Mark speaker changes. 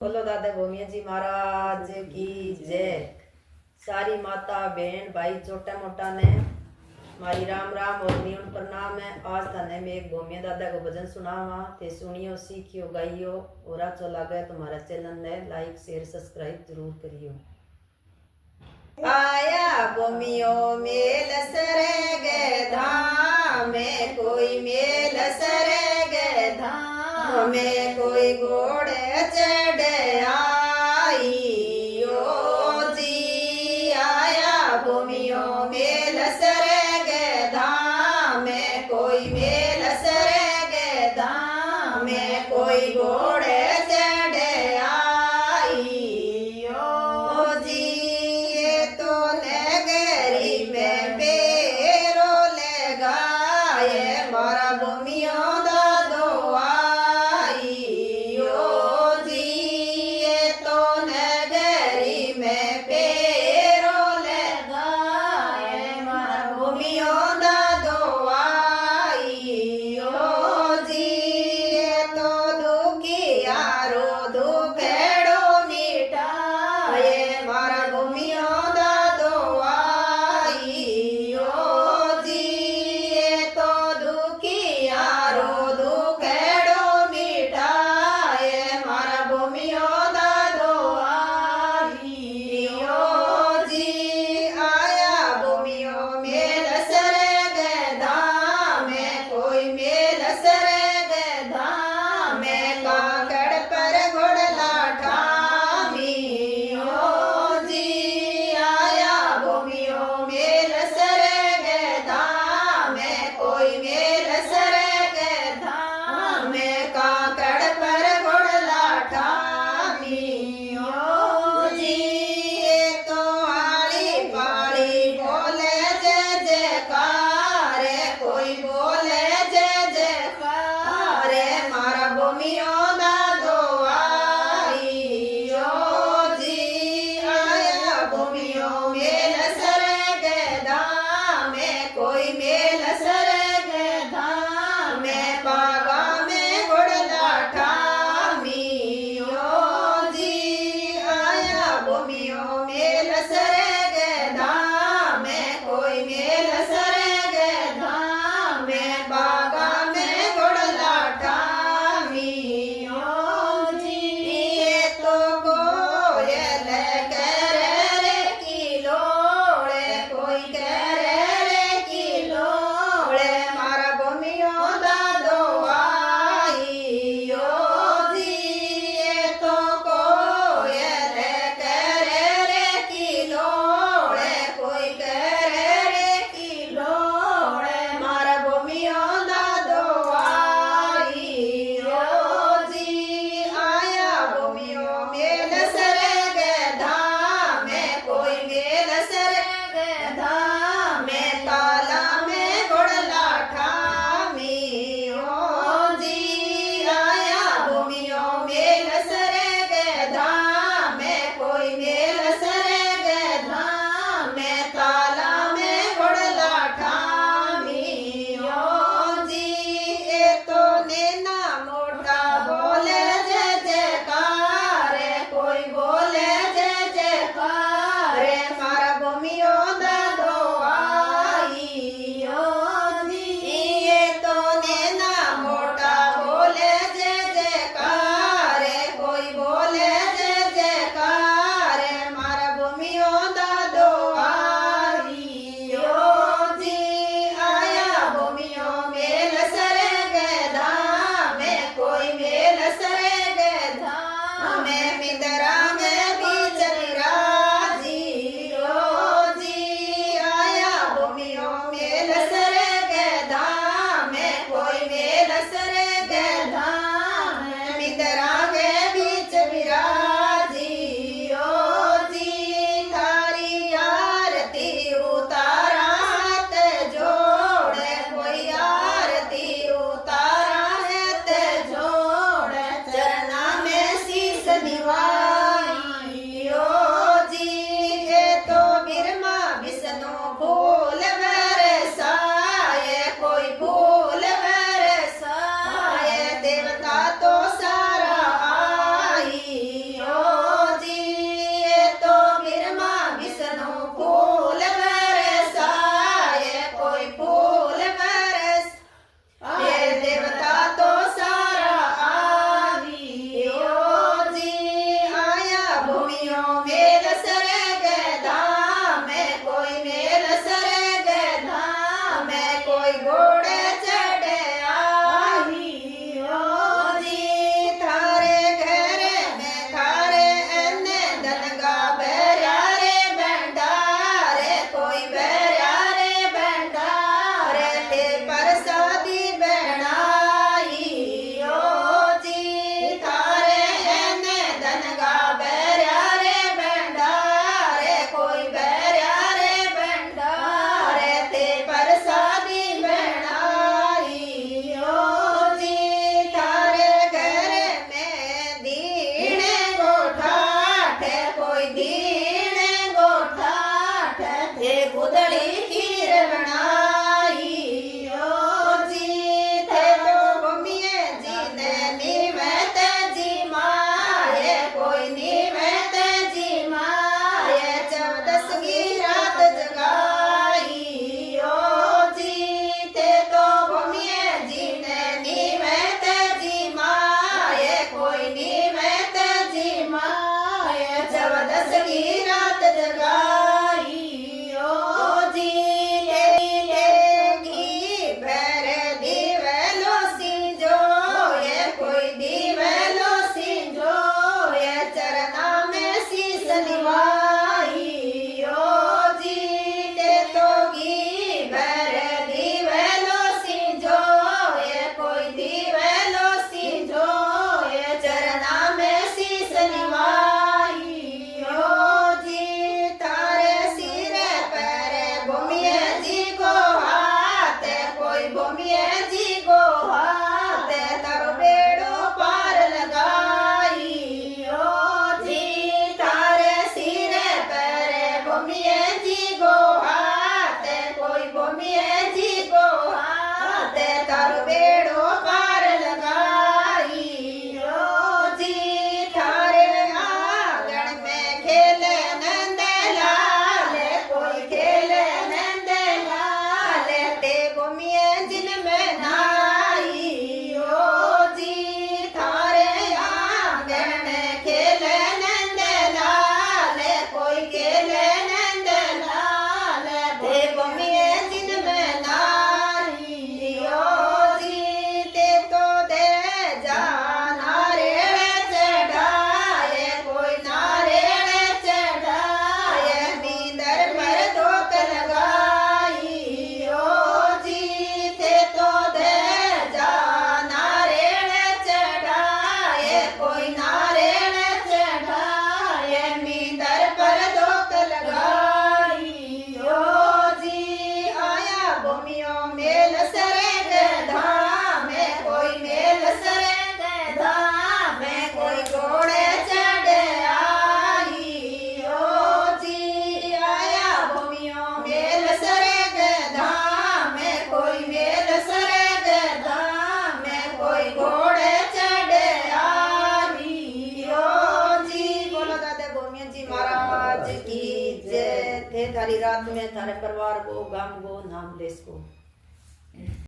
Speaker 1: बोलो दादा भूमिया जी महाराज की जय। सारी माता बहन भाई छोटा मोटा ने मारी राम राम और नियम प्रणाम है। आज थाने में एक भूमिया दादा को भजन सुनावा ते सुनियो सीखियो गाइयो और अच्छा लगे तो हमारा चैनल ने लाइक शेयर सब्सक्राइब जरूर करियो। आया भूमियो मेल सरे गे धाम में कोई मेल सरे गे धाम में कोई घोड़े चढ़े आई ओ जी। आया भूमियो मेल सरे गे धाम में कोई मेल सरे गे धाम में कोई घोड़े चढ़े आई ओ जी। ये तो नगरी में बेरो ले गाये मारा भूमियो दादो आई ओ जी। सगी रात जगाई ओ जी लेगी भर दीवलो सिंजो ये कोई दीवलो सिंजो ये चरना में शीस निवाई ओ जी ते तोगी भर दीवलो सिंजो ये कोई दीवलो सिंजो ये चरना में शीस निवाई ओ जी तारे सिरे पर भूमिये जी को हाथ कोई भूमिये जी को हाथ तारो बेड़ो पार लगाई ओ जी तारे सिरे पर भूमिये जी को हाथ कोई भूमिये जी को हाथ तारो बेड़ो पार लगाई ओ जी थारे आंगन में खेले नंद लाल कोई खेले नंद लाल ते भूमिये जिन में नाई ओ जी थारे आंगन में खेले नंद लाल कोई खेले नंद लाल ते भूमिये जिन में नाई ओ जी ते तो दे जा नारियल चढ़ाए कोई नारियल चढ़ाए मींदर पर धोक लगाई ओ जी ते तो दे जा नारियल चढ़ाए कोई नारियल चढ़ाए मींदर पर धोक लगाई ओ जी आया भूमियों मेल सरे धाम में कोई मेल सरे धाम में कोई घोड़े चढ़े आई ओ जी आया भूमियों मेल सरे धाम में कोई मेल सरे धाम में कोई घोड़े चढ़े आई ओ जी बोलो दादा गोमिया जी महाराज की जय थे थारी रात में थारे परिवार को गाम को नाम देश को